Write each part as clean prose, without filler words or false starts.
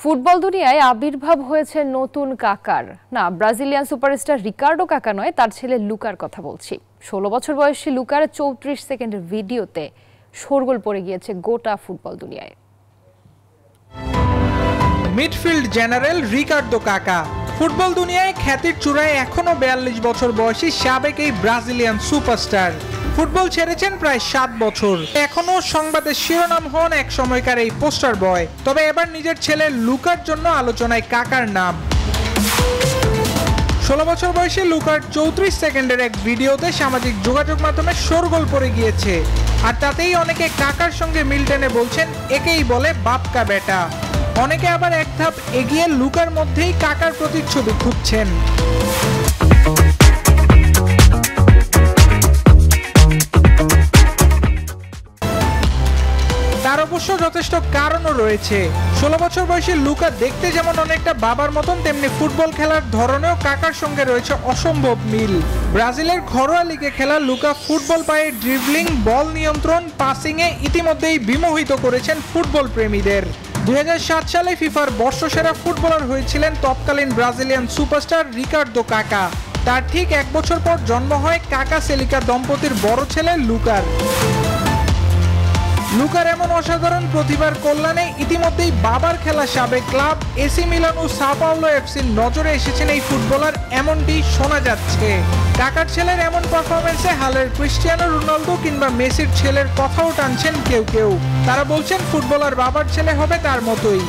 Football দুনিয়ায় আবির্ভাব হয়েছে নতুন কাকার। না, ব্রাজিলিয়ান সুপারস্টার রিকার্ডো কাকা নয়, তার ছেলে লুকার কথা বলছি। 16 বছর বয়সী লুকার 34 সেকেন্ডের ভিডিওতে শোরগোল পড়ে গিয়েছে গোটা ফুটবল দুনিয়ায়। মিডফিল্ড জেনারেল রিকার্ডো কাকা ফুটবল দুনিয়ায় খ্যাতির চূড়ায় এখনো 42 বছর বয়সী সাবেক এই ব্রাজিলিয়ান সুপারস্টার। ফুটবল ছেড়েছেন প্রায় 7 বছর। এখনো সংবাদের শিরোনাম হন এক সময়কার এই পোস্টার বয়। তবে এবার নিজের ছেলে লুকার জন্য আলোচনায় কাকার নাম। 16 বছর বয়সী লুকার 34 সেকেন্ডের এক ভিডিওতে সামাজিক যোগাযোগ মাধ্যমে শোরগোল পড়ে গিয়েছে। আর তাতেই অনেকে কাকার সঙ্গে মিল টেনে বলছেন একেই বলে বাপ কা বেটা। অনেকে আবার এক ধাপ এগিয়ে লুকার মধ্যেই কাকার প্রতিচ্ছবি খুঁজছেন। তার অবশ্য যথেষ্ট কারণও রয়েছে। 16 বছর বয়সী লুকা দেখতে যেমন অনেকটা বাবার মতন, তেমনি ফুটবল খেলার ধরনেও কাকার সঙ্গে রয়েছে অসম্ভব মিল। ব্রাজিলের ঘরোয়া লিগে খেলা লুকা ফুটবল পায়ে ড্রিবলিং, বল নিয়ন্ত্রণ, পাসিংয়ে ইতিমধ্যেই বিমোহিত করেছেন ফুটবল প্রেমীদের। 2007 সালে ফিফার বর্ষসেরা ফুটবলার হয়েছিলেন তৎকালীন ব্রাজিলিয়ান সুপারস্টার রিকার্ডো কাকা। তার ঠিক 1 বছর পর জন্ম হয় কাকা সেলিকা দম্পতির বড় ছেলে লুকার। লুকার এমন অসাধারণ প্রতিভার কল্যাণে ইতিমধ্যেই বাবার খেলা সাবেক ক্লাব এসি মিলান ও সাও পাওলো এফসির নজরে এসেছেন এই ফুটবলার, এমনটি শোনা যাচ্ছে। কাকার ছেলের এমন পারফরমেন্সে হালের ক্রিস্টিয়ানো রোনালদো কিংবা মেসির ছেলের কথাও টানছেন কেউ কেউ। তারা বলছেন ফুটবলার বাবার ছেলে হবে তার মতোই।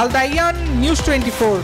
আল দাইয়ান, নিউজ 24।